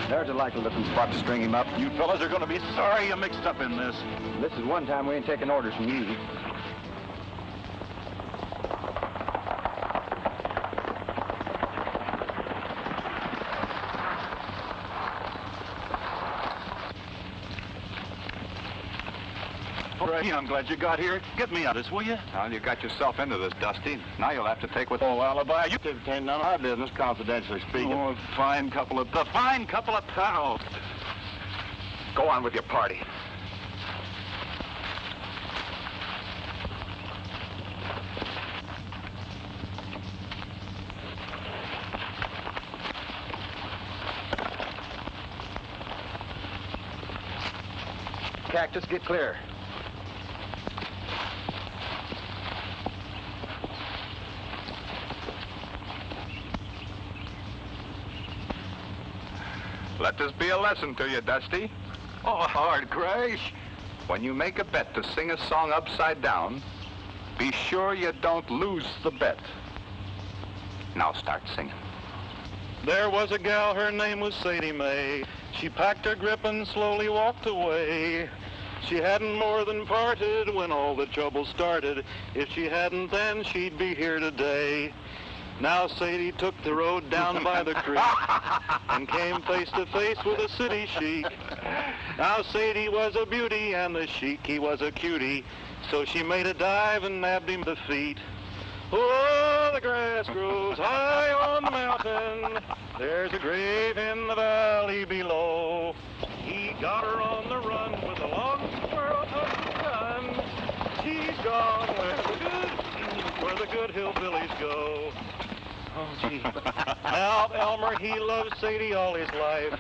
There's a likely-looking spot to string him up. You fellas are going to be sorry you mixed up in this. This is one time we ain't taking orders from you. I'm glad you got here. Get me out of this, will you? Well, you got yourself into this, Dusty. Now you'll have to take what... Oh, Alibi, you ain't none of our business, confidentially speaking. Oh, a fine couple of pals. Go on with your party. Cactus, get clear. Let this be a lesson to you, Dusty. Oh, hard crash. When you make a bet to sing a song upside down, be sure you don't lose the bet. Now start singing. There was a gal, her name was Sadie Mae. She packed her grip and slowly walked away. She hadn't more than parted when all the trouble started. If she hadn't then, she'd be here today. Now Sadie took the road down by the creek and came face to face with a city chic. Now Sadie was a beauty and the chic, he was a cutie. So she made a dive and nabbed him the feet. Oh, the grass grows high on the mountain. There's a grave in the valley below. He got her on the run with a long squirrel gun. She's gone where the good hillbillies go. Oh, gee. Now Elmer, he loved Sadie all his life.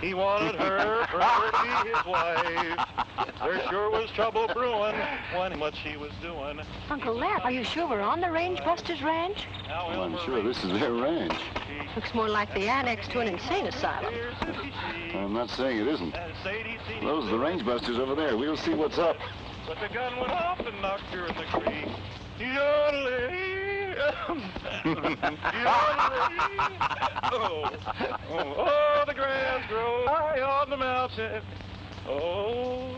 He wanted her for her to be his wife. There sure was trouble brewing when what she was doing. Uncle Larry, are you sure we're on the Range Busters Ranch? Well, I'm sure this is their ranch. Looks more like the annex to an insane asylum. I'm not saying it isn't. Those are the Range Busters over there. We'll see what's up. But the gun went off and knocked her in the creek. Yodeling. Oh, the grass grows high on the mountain. Oh.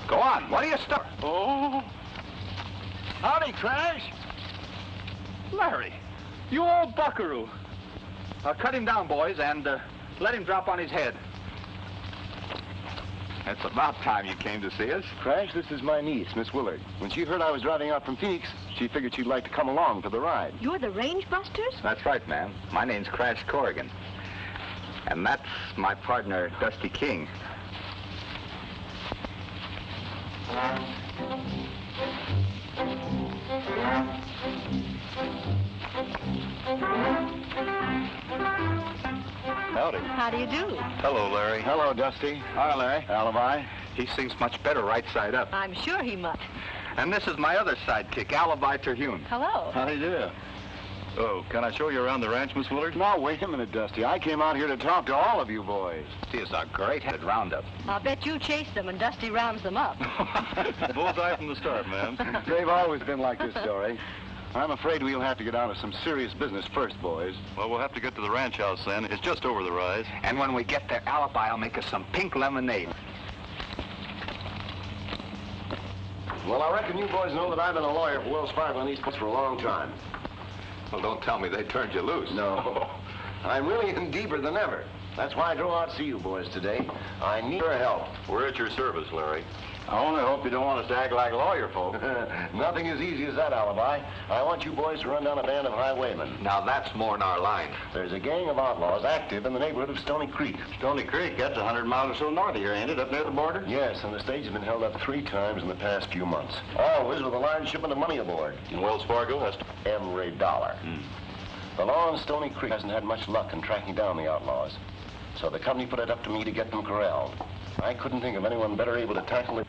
Go on. What are you stuck? Oh. Howdy, Crash. Larry, you old buckaroo. Cut him down, boys, and let him drop on his head. It's about time you came to see us. Crash, this is my niece, Miss Willard. When she heard I was driving out from Phoenix, she figured she'd like to come along for the ride. You're the Range Busters? That's right, ma'am. My name's Crash Corrigan. And that's my partner, Dusty King. Howdy. How do you do? Hello, Larry. Hello, Dusty. Hi, Larry. Alibi. He sings much better right side up. I'm sure he must. And this is my other sidekick, Alibi Terhune. Hello. How do you do? Oh, can I show you around the ranch, Miss Willard? Now, wait a minute, Dusty. I came out here to talk to all of you boys. This is a great-headed roundup. I'll bet you chase them and Dusty rounds them up. Bullseye from the start, ma'am. They've always been like this, Dorrie. I'm afraid we'll have to get on to some serious business first, boys. Well, we'll have to get to the ranch house then. It's just over the rise. And when we get there, Alibi will make us some pink lemonade. Well, I reckon you boys know that I've been a lawyer for Wells Fargo and these parts for a long time. Well, don't tell me they turned you loose. No. I'm really in deeper than ever. That's why I drove out to see you boys today. I need your help. We're at your service, Larry. I only hope you don't want us to act like lawyer folk. Nothing as easy as that, Alibi. I want you boys to run down a band of highwaymen. Now, that's more in our line. There's a gang of outlaws active in the neighborhood of Stony Creek. Stony Creek, that's 100 miles or so north of here, ain't it? Up near the border? Yes, and the stage has been held up 3 times in the past few months. Always with a large shipment of money aboard. And Wells Fargo has to... Every dollar. The law in Stony Creek hasn't had much luck in tracking down the outlaws. So the company put it up to me to get them corralled. I couldn't think of anyone better able to tackle it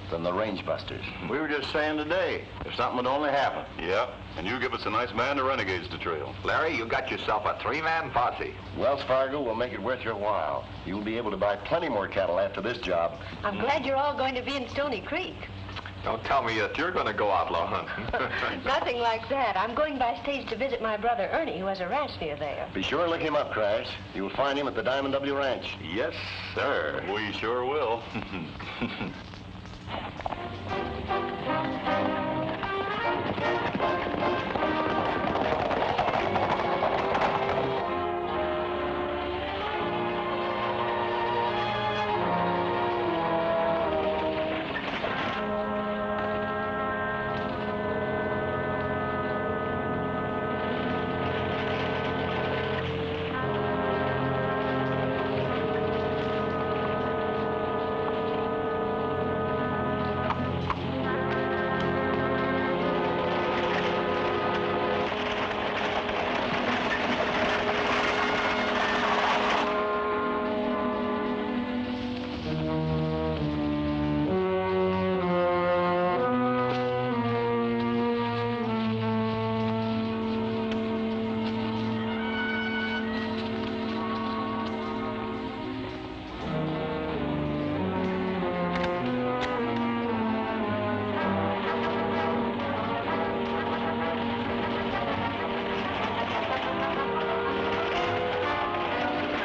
than the Range Busters. We were just saying today, if something would only happen. Yeah, and you give us a nice band of renegades to trail. Larry, you got yourself a 3-man posse. Wells Fargo will make it worth your while. You'll be able to buy plenty more cattle after this job. I'm glad you're all going to be in Stony Creek. Don't tell me that you're going to go outlaw hunting. Nothing like that. I'm going by stage to visit my brother Ernie, who has a ranch near there. Be sure and look him up, Crash. You'll find him at the Diamond W Ranch. Yes, sir. We sure will.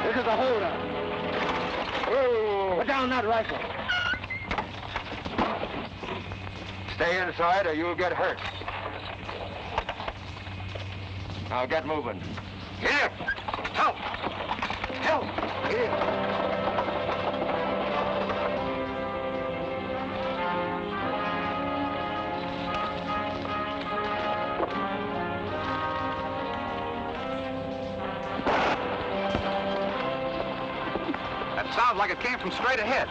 This is a holdup. Put down that rifle. Stay inside or you'll get hurt. Now get moving. Here! Help! Help! Here! Sounds like it came from straight ahead.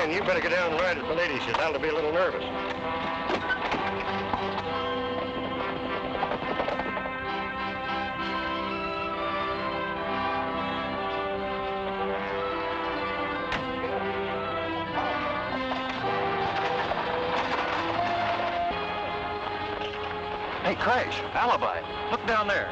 You better get down and ride with the lady. She's bound to be a little nervous. Hey, Crash, Alibi, look down there.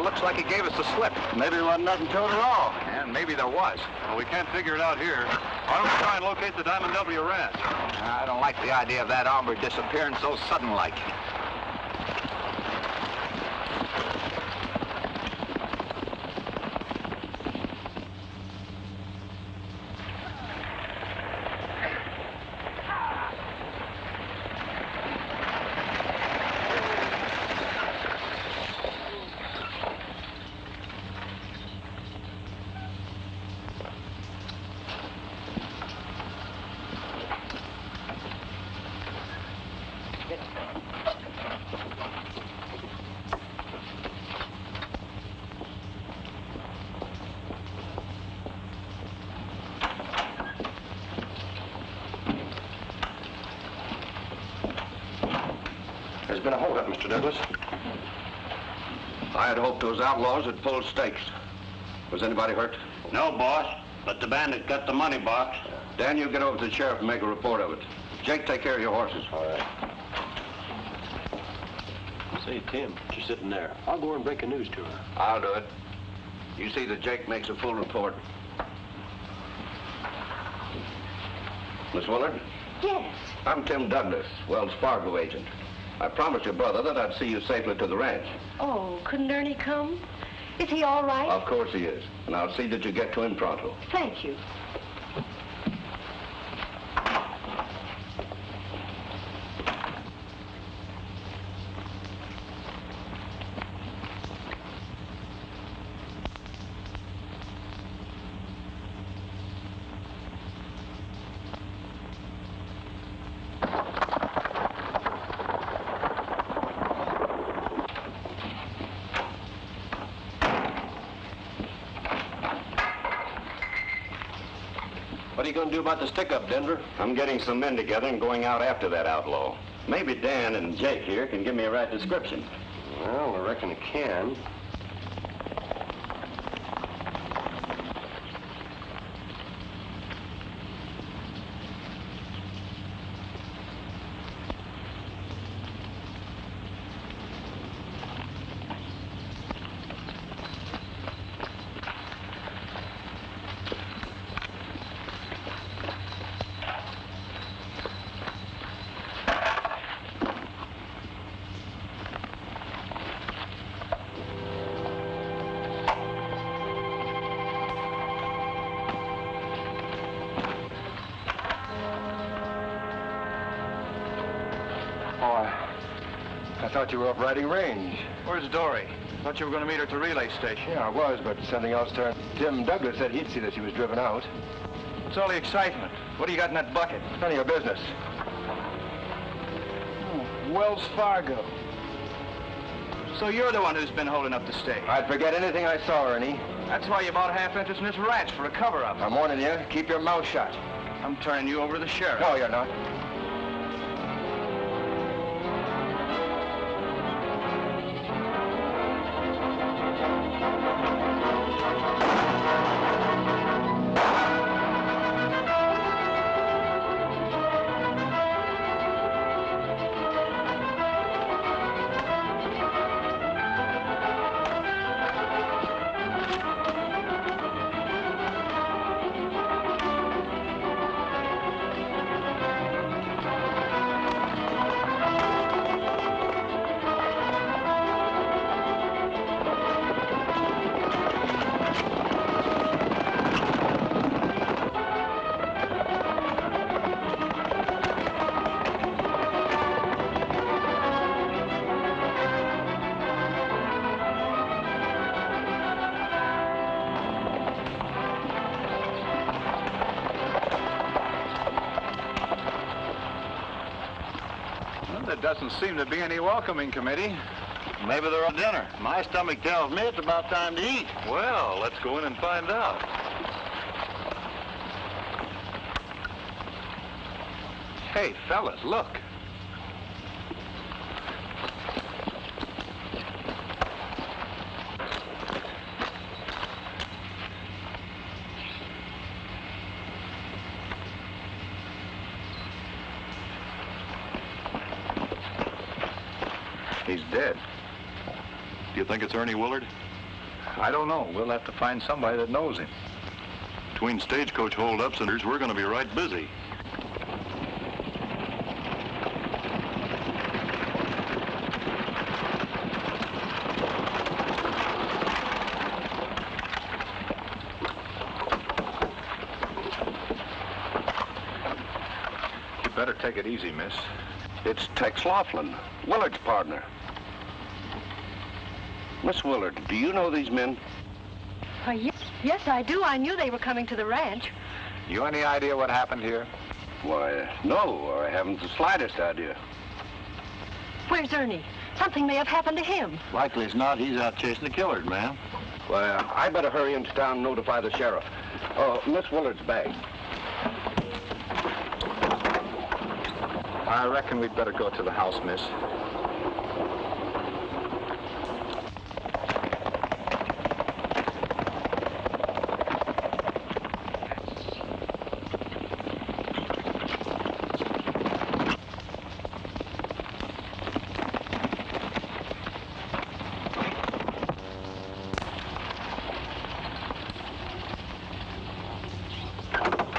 Looks like he gave us the slip. Maybe there wasn't nothing to it at all. And maybe there was. Well, we can't figure it out here. Why don't we try and locate the Diamond W Ranch? I don't like the idea of that hombre disappearing so sudden-like. Douglas. I had hoped those outlaws had pulled stakes. Was anybody hurt? No, boss, but the bandit got the money box. Dan, you get over to the sheriff and make a report of it. Jake, take care of your horses. All right. Say, Tim, she's sitting there. I'll go over and break the news to her. I'll do it. You see that Jake makes a full report. Miss Willard? Yes. I'm Tim Douglas, Wells Fargo agent. I promised your brother that I'd see you safely to the ranch. Oh, couldn't Ernie come? Is he all right? Of course he is. And I'll see that you get to him pronto. Thank you. What are you going to do about the stick-up, Denver? I'm getting some men together and going out after that outlaw. Maybe Dan and Jake here can give me a right description. Well, I reckon it can. I thought you were up riding range. Where's Dorrie? Thought you were going to meet her at the relay station. Yeah, I was, but something else turned. Tim Douglas said he'd see that she was driven out. What's all the excitement? What do you got in that bucket? None of your business. Wells Fargo. So you're the one who's been holding up the stage. I'd forget anything I saw, Ernie. That's why you bought half interest in this ranch, for a cover-up. I'm warning you, keep your mouth shut. I'm turning you over to the sheriff. No, you're not. There doesn't seem to be any welcoming committee. Maybe they're on dinner. My stomach tells me it's about time to eat. Well, let's go in and find out. Hey, fellas, look. He's dead. Do you think it's Ernie Willard? I don't know. We'll have to find somebody that knows him. Between Stagecoach holdups and we're going to be right busy. You better take it easy, miss. It's Tex Laughlin, Willard's partner. Miss Willard, do you know these men? Yes, I do. I knew they were coming to the ranch. You any idea what happened here? Why, no, I haven't the slightest idea. Where's Ernie? Something may have happened to him. Likely as not, he's out chasing the killers, ma'am. Well, I better hurry into town and notify the sheriff. Oh, Miss Willard's bag. I reckon we'd better go to the house, miss.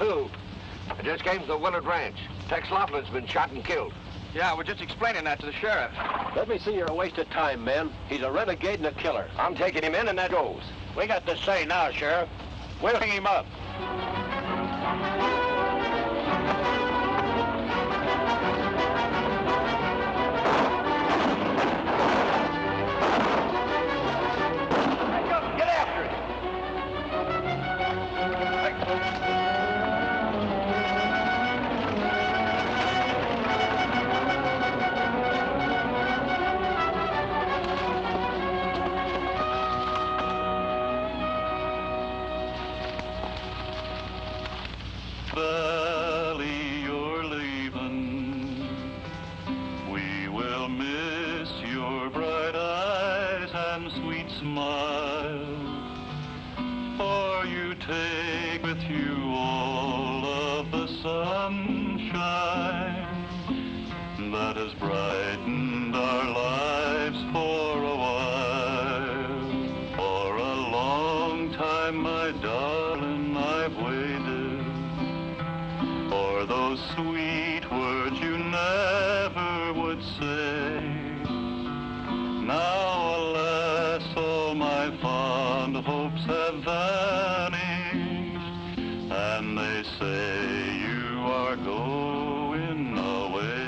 Who? I just came to the Willard Ranch. Tex Laughlin's been shot and killed. Yeah, we're just explaining that to the sheriff. Let me see your waste of time, men. He's a renegade and a killer. I'm taking him in, and that goes. We got the say now, Sheriff. We'll hang him up. Get after it! Valley, you're leaving. We will miss your bright eyes and sweet smile. For you take with you all of the sunshine that has brightened our lives for a while. For a long time, my darling, I've waited for those sweet words you never would say. Now, alas, all my fond hopes have vanished, and they say you are going away.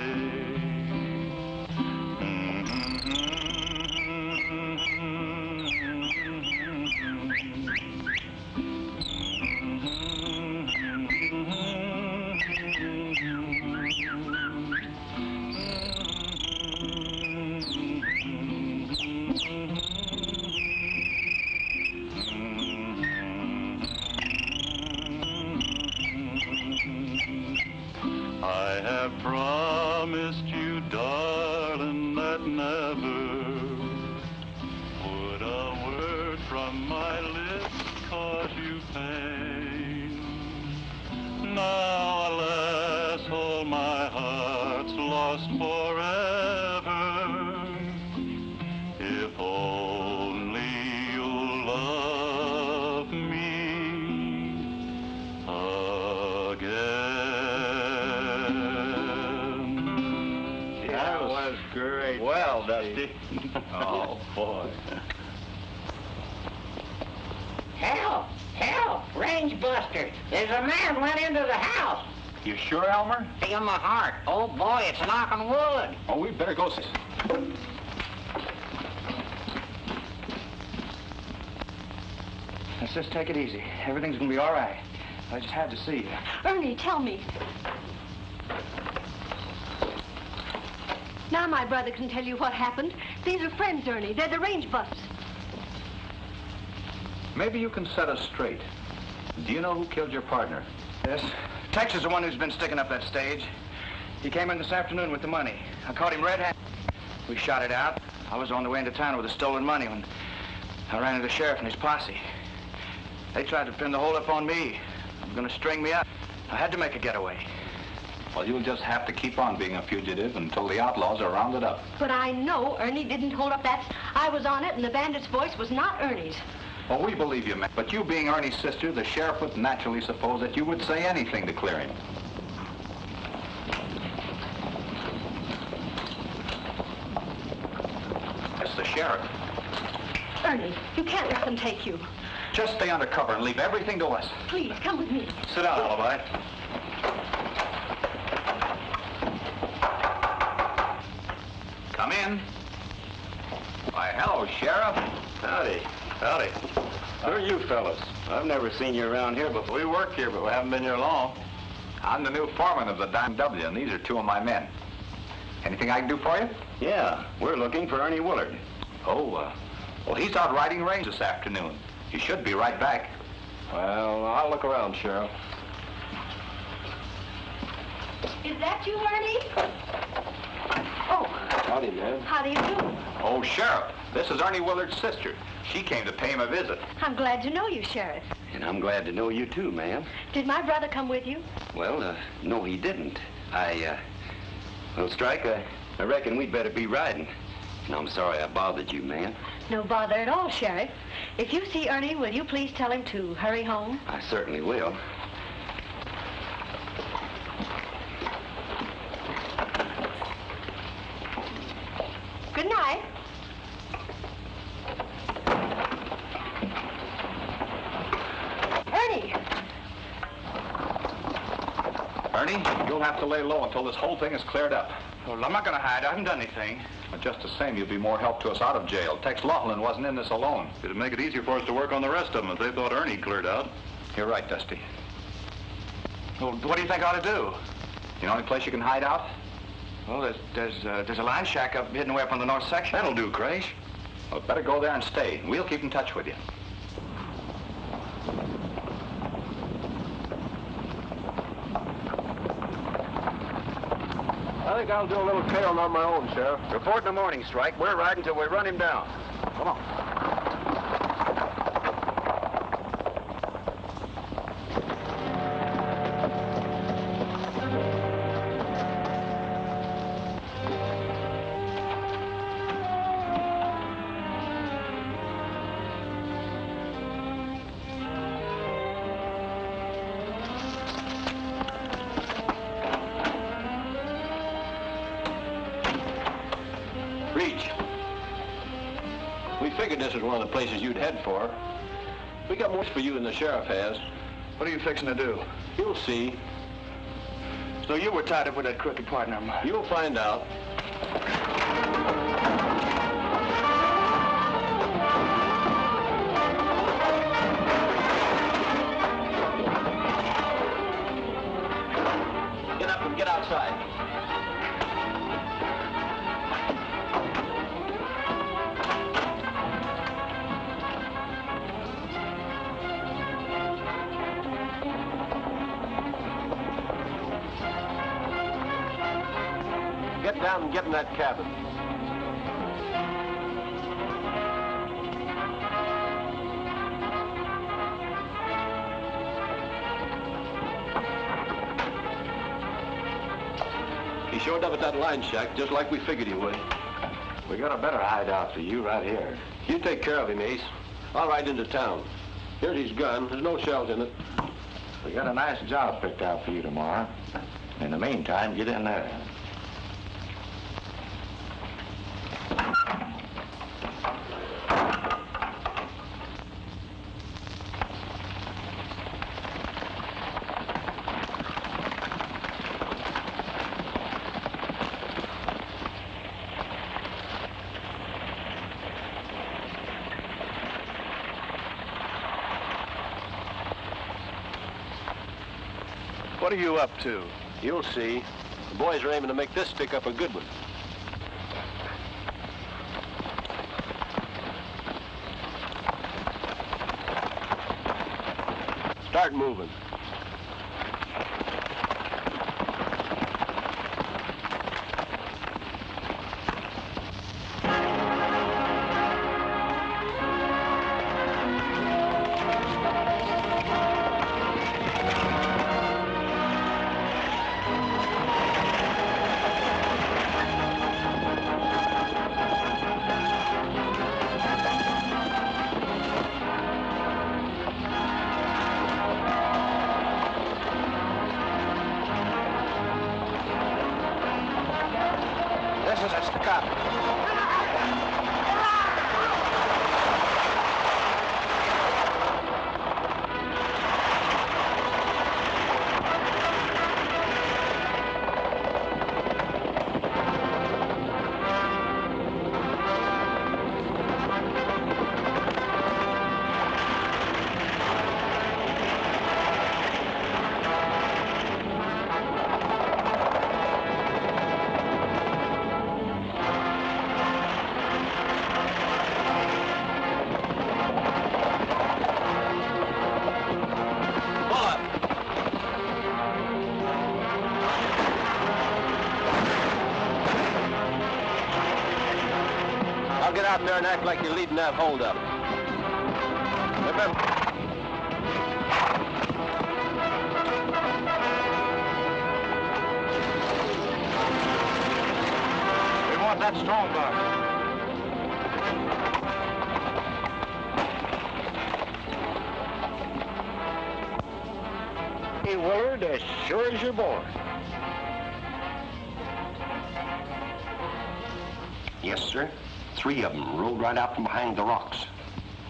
I have promised you, darling, that never would a word from my lips cause you pain. Now, alas, all my heart's lost forever. If only you'll love me again. That was great. Well, Dusty. Oh, boy. Help! Help! Range busters! There's a man went into the house. You sure, Elmer? Feel my heart. Oh boy, it's knocking wood. Oh, we better go see. Let's just take it easy. Everything's gonna be all right. I just had to see you. Ernie, tell me. Now my brother can tell you what happened. These are friends, Ernie. They're the range busts. Maybe you can set us straight. Do you know who killed your partner? Yes. Tex is the one who's been sticking up that stage. He came in this afternoon with the money. I caught him red-handed. We shot it out. I was on the way into town with the stolen money when I ran into the sheriff and his posse. They tried to pin the whole up on me. They were going to string me up. I had to make a getaway. Well, you'll just have to keep on being a fugitive until the outlaws are rounded up. But I know Ernie didn't hold up that... I was on it, and the bandit's voice was not Ernie's. Well, we believe you, man. But you being Ernie's sister, the sheriff would naturally suppose that you would say anything to clear him. It's the sheriff. Ernie, you can't let them take you. Just stay under cover and leave everything to us. Please, come with me. Sit down, Alibi. Come in. Why, hello, Sheriff. Howdy. Howdy. Who are you fellas? I've never seen you around here before. We work here, but we haven't been here long. I'm the new foreman of the Dime W, and these are two of my men. Anything I can do for you? Yeah, we're looking for Ernie Willard. Oh, well, he's out riding range this afternoon. He should be right back. Well, I'll look around, Sheriff. Is that you, Ernie? Oh. Howdy, man. How do you do? Oh, Sheriff, this is Ernie Willard's sister. She came to pay him a visit. I'm glad to know you, Sheriff. And I'm glad to know you too, ma'am. Did my brother come with you? Well, no, he didn't. Well, Strike, I reckon we'd better be riding. And I'm sorry I bothered you, ma'am. No bother at all, Sheriff. If you see Ernie, will you please tell him to hurry home? I certainly will. Ernie, you'll have to lay low until this whole thing is cleared up. Well, I'm not going to hide. I haven't done anything. But just the same, you'd be more help to us out of jail. Tex Laughlin wasn't in this alone. It'd make it easier for us to work on the rest of them if they thought Ernie cleared out. You're right, Dusty. Well, what do you think I ought to do? You know any place you can hide out? Well, there's a line shack up hidden way up on the north section. That'll do, Crash. Well, better go there and stay. We'll keep in touch with you. I think I'll do a little tailing on my own, Sheriff. Report in the morning, Strike. We're riding till we run him down. Come on. Reach. We figured this was one of the places you'd head for. We got more for you than the sheriff has. What are you fixing to do? You'll see. So you were tied up with that crooked partner of mine. You'll find out. Get up and get outside. Get down and get in that cabin. He showed up at that line shack just like we figured he would. We got a better hideout for you right here. You take care of him, Ace. I'll ride into town. Here's his gun. There's no shells in it. We got a nice job picked out for you tomorrow. In the meantime, get in there. What are you up to? You'll see. The boys are aiming to make this stick up a good one. Start moving. Get out there and act like you're leading that hold-up. Remember... We want that strong box. Hey, Willard, as sure as you're born. Yes, sir. 3 of them rode right out from behind the rocks,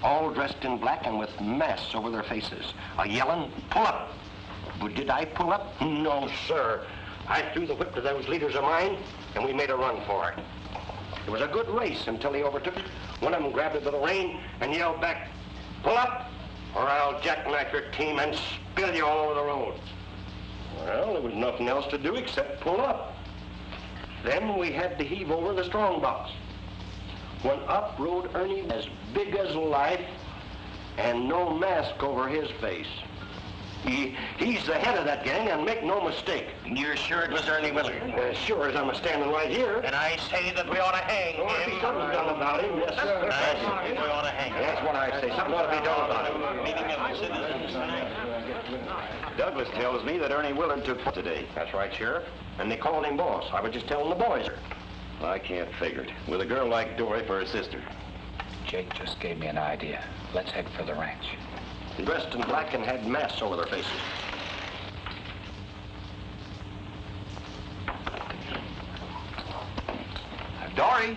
all dressed in black and with masks over their faces, a-yelling, "Pull up!" But did I pull up? No, sir. I threw the whip to those leaders of mine, and we made a run for it. It was a good race until he overtook it. One of them grabbed it by the rein and yelled back, "Pull up, or I'll jackknife your team and spill you all over the road." Well, there was nothing else to do except pull up. Then we had to heave over the strong box. When up rode Ernie, as big as life, and no mask over his face. He's the head of that gang, and make no mistake. You're sure it was Ernie Willard? As sure as I'm standing right here. And I say that we ought to hang him. If something's done about him, yes, sir. I say we ought to hang him. That's what I say. Something ought to be done about him. Meeting of the citizens. Douglas tells me that Ernie Willard took today. That's right, Sheriff. And they called him boss. I was just telling the boys. I can't figure it. With a girl like Dorrie for her sister. Jake just gave me an idea. Let's head for the ranch. Dressed in black and had masks over their faces. Dorrie!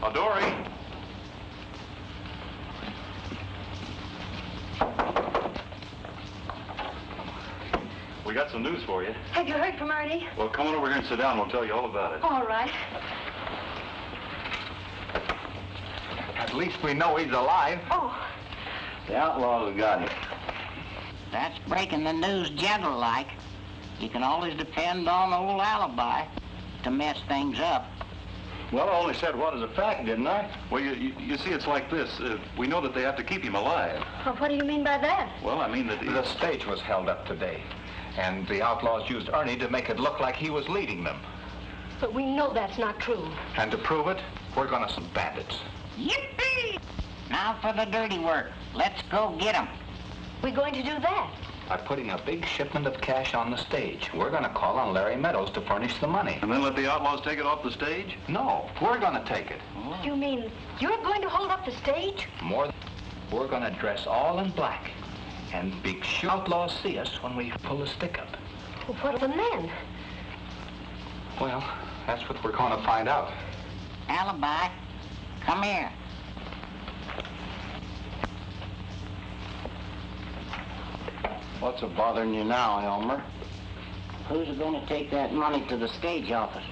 Oh, Dorrie! We got some news for you. Have you heard from Ernie? Well, come on over here and sit down. We'll tell you all about it. All right. At least we know he's alive. Oh, The outlaws have got him. That's breaking the news gentle-like. You can always depend on old Alibi to mess things up. Well, I only said what is a fact, didn't I? Well, you see, it's like this. We know that they have to keep him alive. well, what do you mean by that? Well, I mean that... The stage was held up today, and the outlaws used Ernie to make it look like he was leading them. But we know that's not true. And to prove it, we're gonna some bandits. Yippee! Now for the dirty work. Let's go get 'em. We're going to do that. By putting a big shipment of cash on the stage. We're gonna call on Larry Meadows to furnish the money. And then let the outlaws take it off the stage? No, we're gonna take it. You mean you're going to hold up the stage? More than we're gonna dress all in black and be sure outlaws see us when we pull the stick up. Well, what of the men? Well, that's what we're gonna find out. Alibi, come here. What's a bothering you now, Elmer? Who's going to take that money to the stage office?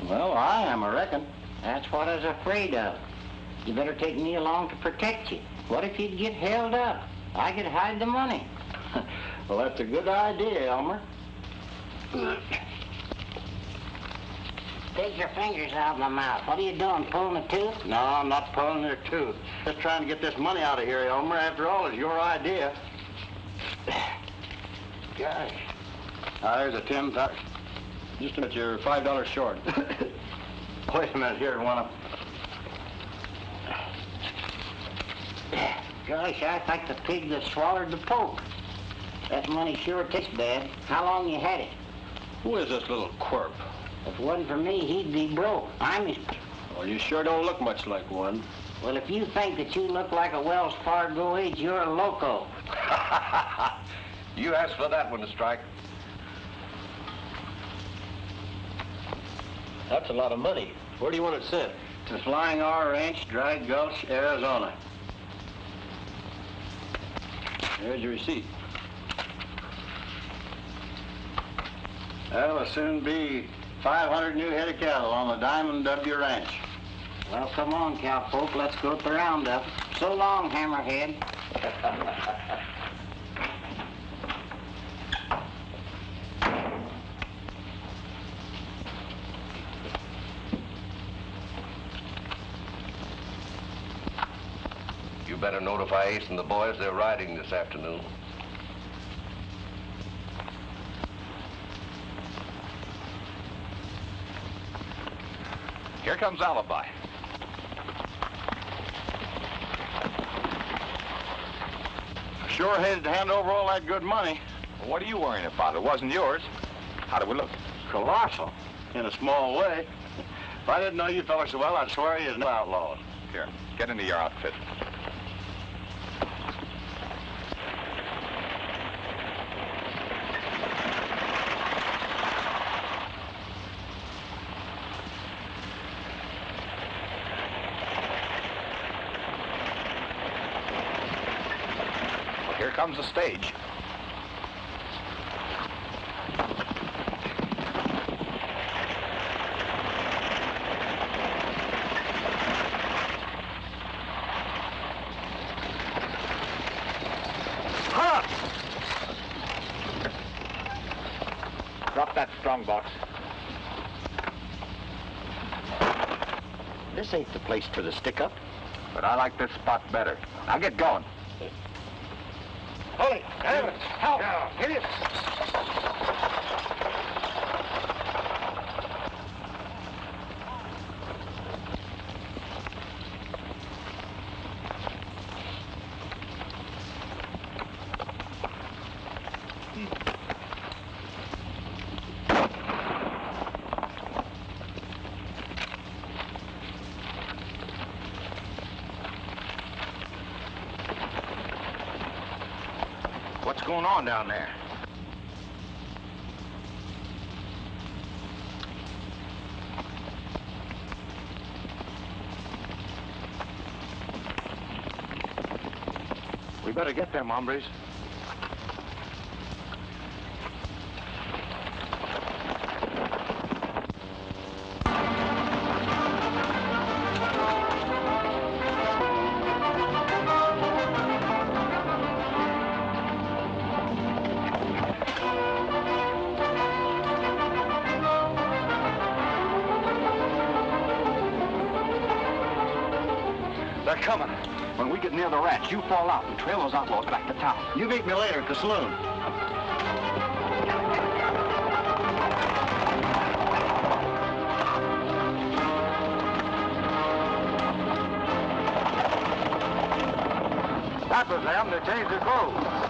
Well, I am, I reckon. That's what I was afraid of. You better take me along to protect you. What if you'd get held up? I could hide the money. Well, that's a good idea, Elmer. Take your fingers out of my mouth. What are you doing, pulling a tooth? No, I'm not pulling their tooth. Just trying to get this money out of here, Elmer. After all, it's your idea. Gosh. There's a $10. Just a minute, you're $5 short. Wait a minute here, one. Gosh, I think the pig that swallowed the poke. That money sure tastes bad. How long you had it? Who is this little quirp? If it wasn't for me, he'd be broke. I'm his... Well, you sure don't look much like one. Well, if you think that you look like a Wells Fargo age, you're a loco. You asked for that one, Strike. That's a lot of money. Where do you want it sent? To Flying R Ranch, Dry Gulch, Arizona. There's your receipt. That'll soon be 500 new head of cattle on the Diamond W Ranch. Well, come on, cowpoke. Let's go to the roundup. So long, Hammerhead. You better notify Ace and the boys they're riding this afternoon. Here comes Alibi. Sure hated to hand over all that good money. Well, what are you worrying about? It wasn't yours. How do we look? Colossal, in a small way. If I didn't know you fellas so well, I'd swear you no outlaws. Here, get into your outfit. Here comes the stage. Drop that strong box. This ain't the place for the stick-up. But I like this spot better. Now get going. Hold it! Help! Hit it! What's going on down there? We better get them, hombres. They're coming. When we get near the ranch, you fall out and trail those outlaws back to town. You meet me later at the saloon. That was them. They changed their clothes.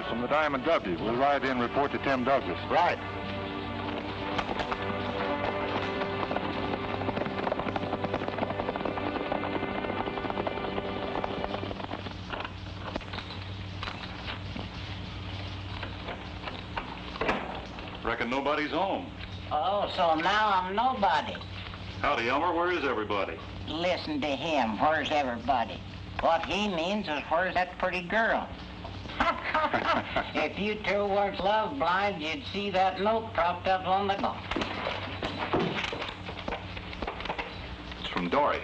From the Diamond W. We'll ride in and report to Tim Douglas. Right. Reckon nobody's home. Oh, so now I'm nobody. Howdy, Elmer. Where is everybody? Listen to him. Where's everybody? What he means is where's that pretty girl? If you two weren't love blind, you'd see that note propped up on the door. It's from Dorrie.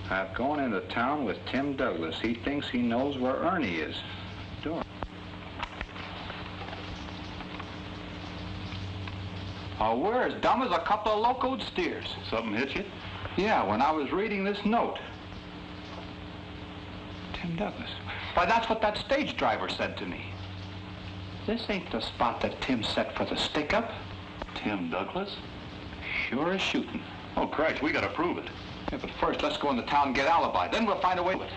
I've gone into town with Tim Douglas. He thinks he knows where Ernie is. Dorrie. Oh, we're as dumb as a couple of locoed steers. Something hit you? Yeah, when I was reading this note. Tim Douglas. Why, that's what that stage driver said to me. This ain't the spot that Tim set for the stick-up. Tim Douglas? Sure as shooting. Oh, Christ, we gotta prove it. Yeah, but first, let's go into town and get Alibi. Then we'll find a way to it.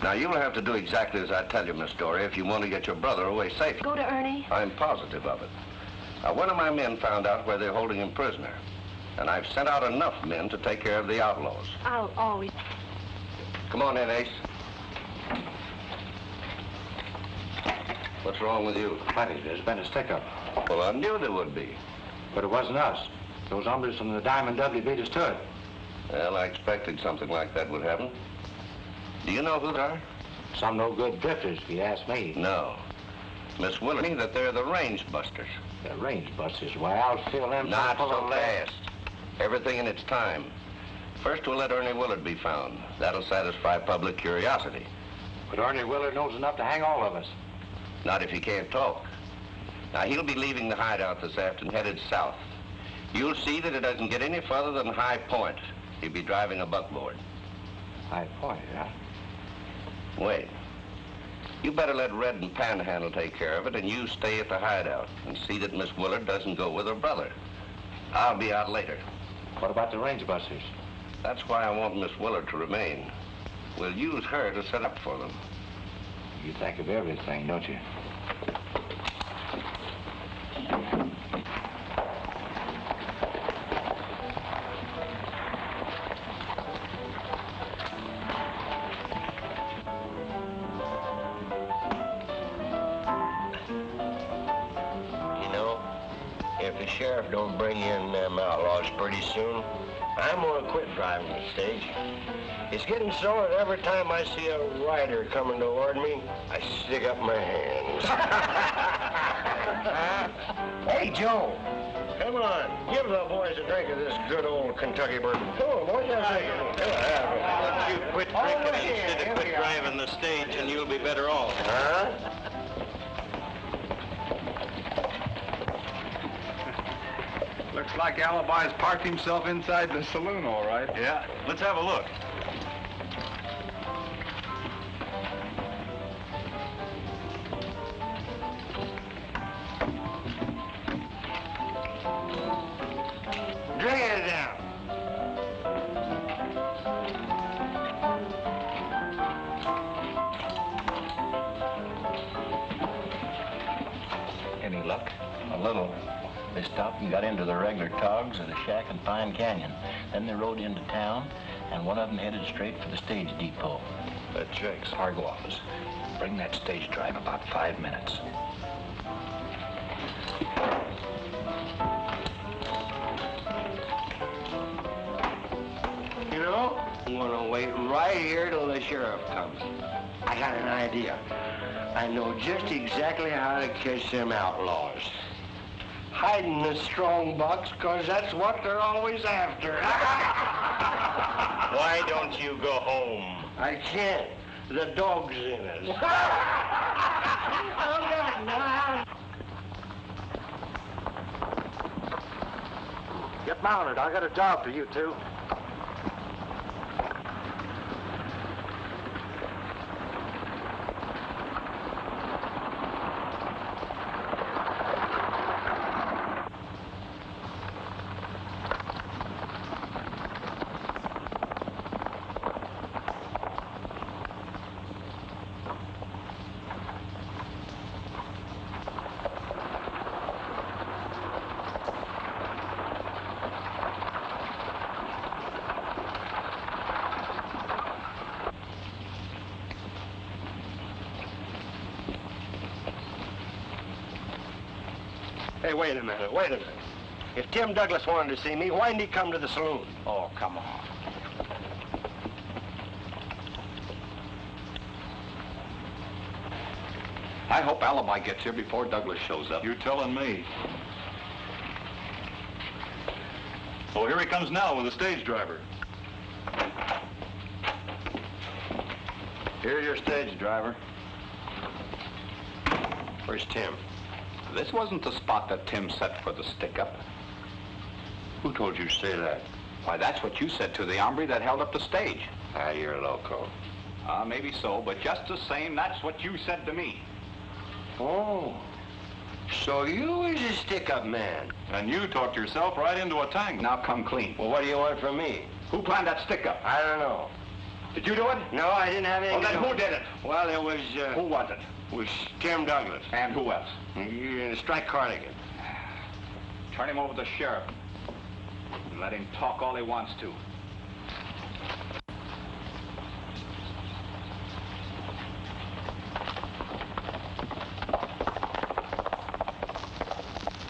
Now, you'll have to do exactly as I tell you, Miss Dorrie, if you want to get your brother away safely. Go to Ernie? I'm positive of it. One of my men found out where they're holding him prisoner. And I've sent out enough men to take care of the outlaws. I'll always... Come on in, Ace. What's wrong with you? Plenty. There's been a stick-up. Well, I knew there would be. But it wasn't us. Those hombres from the Diamond W beat us to it. Well, I expected something like that would happen. Do you know who they are? Some no-good drifters, if you ask me. No. Miss Willard, that they're the range busters. The range busters? Why, I'll fill them... Not so fast. Everything in its time. First, we'll let Ernie Willard be found. That'll satisfy public curiosity. But Ernie Willard knows enough to hang all of us. Not if he can't talk. Now, he'll be leaving the hideout this afternoon, headed south. You'll see that it doesn't get any further than High Point. He'll be driving a buckboard. I pointed, huh? Wait. You better let Red and Panhandle take care of it, and you stay at the hideout and see that Miss Willard doesn't go with her brother. I'll be out later. What about the range busters? That's why I want Miss Willard to remain. We'll use her to set up for them. You think of everything, don't you? If the sheriff don't bring in them outlaws pretty soon, I'm gonna quit driving the stage. It's getting so that every time I see a rider coming toward me, I stick up my hands. Hey, Joe, come on, give the boys a drink of this good old Kentucky bourbon. Come on, boys, Let you quit drinking instead of quit driving the stage, and you'll be better off. Huh? Looks like Alibi's parked himself inside the saloon, all right. Yeah, let's have a look. Drink it down. Any luck? A little. They stopped and got into the regular togs of the shack in Pine Canyon. Then they rode into town, and one of them headed straight for the stage depot. Jake's cargo office. Bring that stage drive about 5 minutes. You know, I'm gonna wait right here till the sheriff comes. I got an idea. I know just exactly how to catch them outlaws. Hide in the strong box, 'cause that's what they're always after. Why don't you go home? I can't. The dog's in us. Get mounted. I got a job for you two. Hey, wait a minute. If Tim Douglas wanted to see me, why didn't he come to the saloon? Oh, come on. I hope Alibi gets here before Douglas shows up. You're telling me. Oh, here he comes now with the stage driver. Here's your stage driver. Where's Tim? This wasn't the spot that Tim set for the stick-up. Who told you to say that? Why, that's what you said to the hombre that held up the stage. Ah, you're loco. Maybe so, but just the same, that's what you said to me. Oh, so you was a stick-up man. And you talked yourself right into a tangle. Now come clean. Well, what do you want from me? Who planned that stick-up? I don't know. Did you do it? No, I didn't have anything Well, then to do who did it? Well, it was, Who was it? was Tim Douglas. And who else? Strike Corrigan. Turn him over to the sheriff. And let him talk all he wants to.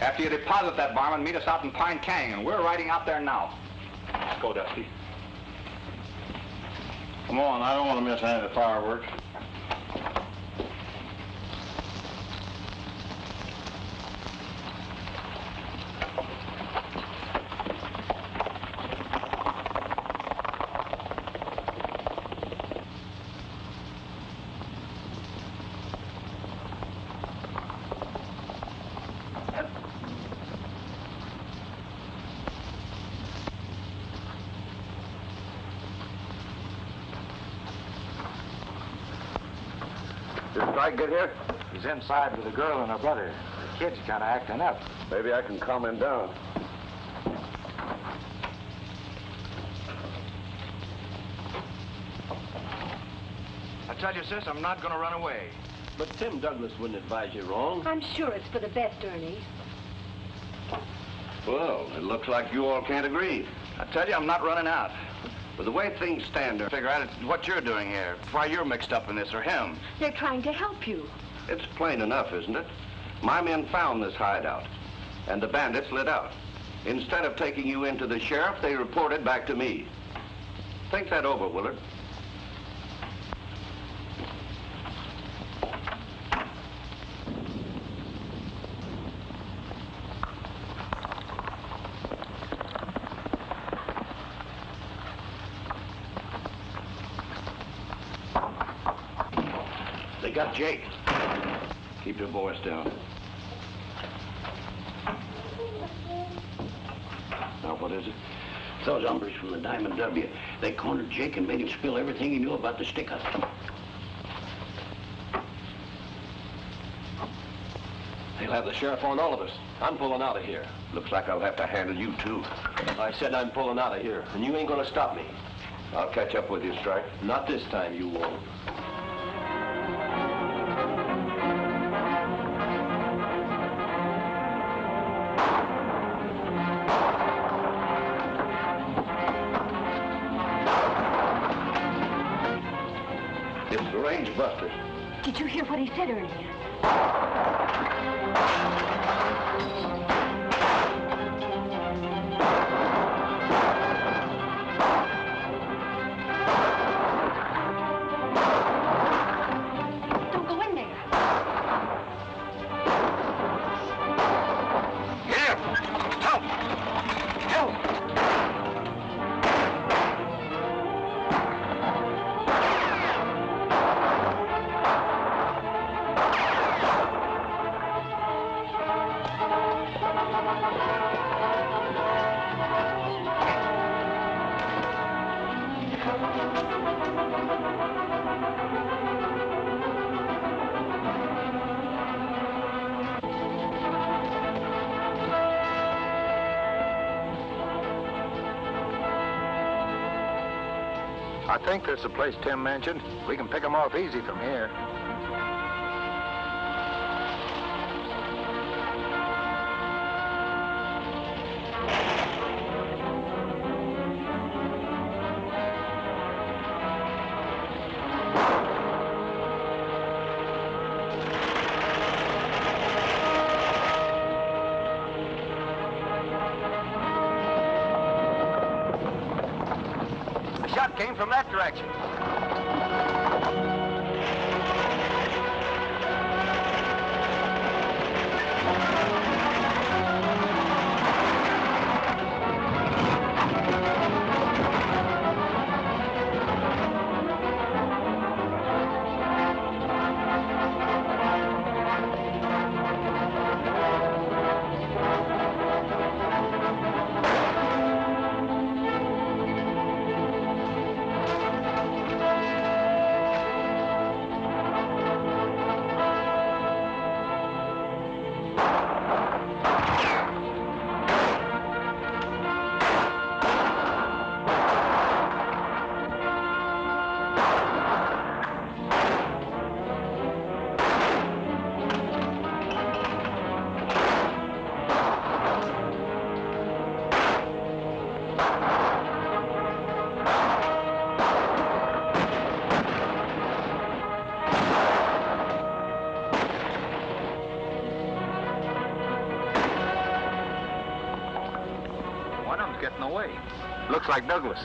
After you deposit that, barman, meet us out in Pine Canyon. We're riding out there now. Let's go, Dusty. Come on, I don't want to miss any of the fireworks. Did Strike get here? He's inside with a girl and her brother. The kid's kind of acting up. Maybe I can calm him down. I tell you, sis, I'm not going to run away. But Tim Douglas wouldn't advise you wrong. I'm sure it's for the best, Ernie. Well, it looks like you all can't agree. I tell you, I'm not running out. With the way things stand, Figure out what you're doing here, why you're mixed up in this, or him. They're trying to help you. it's plain enough, isn't it? My men found this hideout, and the bandits lit out. Instead of taking you into the sheriff, they reported back to me. Think that over, Willard. They got Jake. Keep your voice down. Now, what is it? Those hombres from the Diamond W. They cornered Jake and made him spill everything he knew about the stick-up. They'll have the sheriff on all of us. I'm pulling out of here. Looks like I'll have to handle you, too. I said I'm pulling out of here, and you ain't gonna stop me. I'll catch up with you, Strike. Not this time, you won't. It's the range busters. Did you hear what he said, Ernie? Don't go in there. Here! Help! Help! I think there's a place Tim mentioned. We can pick them off easy from here. The shot came from that direction. One of them's getting away. Looks like Douglas.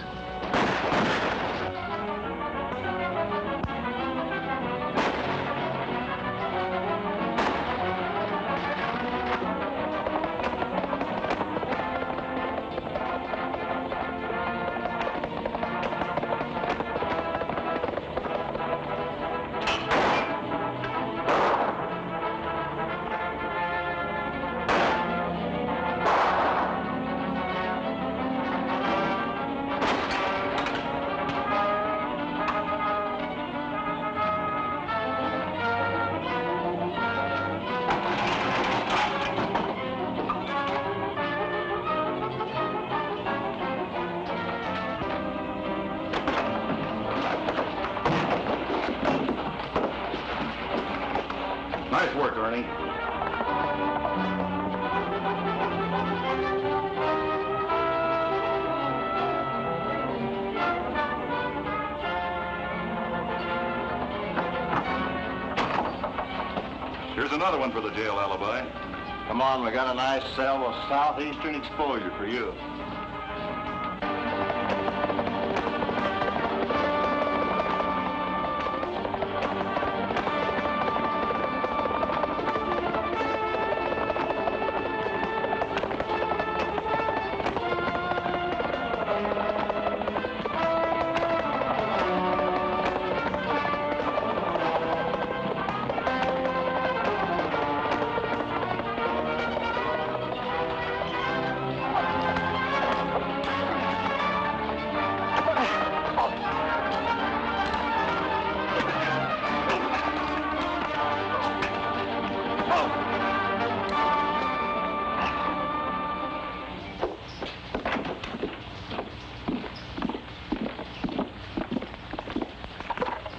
Here's another one for the jail alibi. Come on, we got a nice cell with southeastern exposure for you.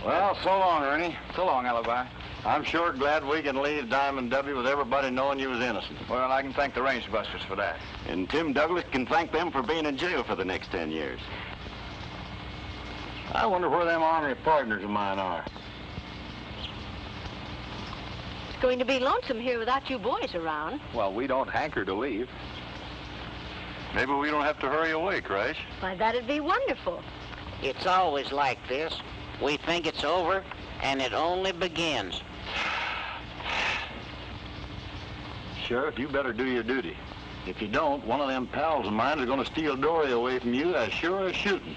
Well, so long, Ernie. So long, Alibi. I'm sure glad we can leave Diamond W with everybody knowing you was innocent. Well, I can thank the range busters for that. And Tim Douglas can thank them for being in jail for the next 10 years. I wonder where them ornery partners of mine are. It's going to be lonesome here without you boys around. Well, we don't hanker to leave. Maybe we don't have to hurry away, Crash. Why, that'd be wonderful. It's always like this. We think it's over, and it only begins. Sheriff, you better do your duty. If you don't, one of them pals of mine is going to steal Dorrie away from you as sure as shooting.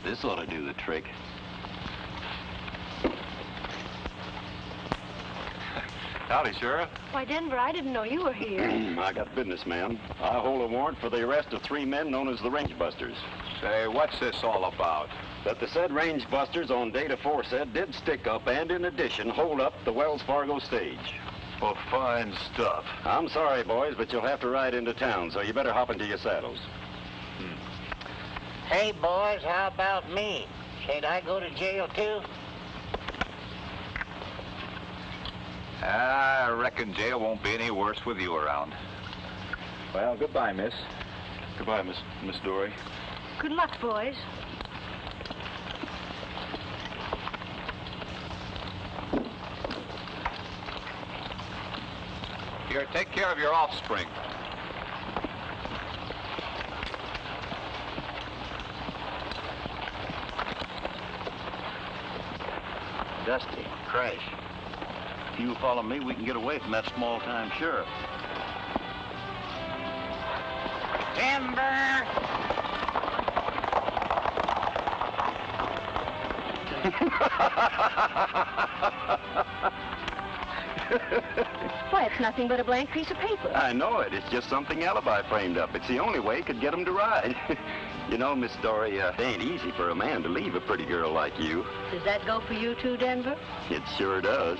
This ought to do the trick. Howdy, Sheriff. Why, Denver, I didn't know you were here. I got business, ma'am. I hold a warrant for the arrest of 3 men known as the Range Busters. Say, what's this all about? That the said Range Busters on date aforesaid did stick up and, in addition, hold up the Wells Fargo stage. Oh, fine stuff. I'm sorry, boys, but you'll have to ride into town, so you better hop into your saddles. Hey, boys, how about me? Should I go to jail, too? I reckon jail won't be any worse with you around. Well, goodbye, miss. Goodbye, Miss Dorrie. Good luck, boys. Here, take care of your offspring. Dusty, Crash. If you follow me, we can get away from that small-time sheriff. Timber! Why, it's nothing but a blank piece of paper. I know it. It's just something Alibi framed up. It's the only way he could get him to ride. You know, Miss Dorrie, it ain't easy for a man to leave a pretty girl like you. Does that go for you too, Denver? It sure does.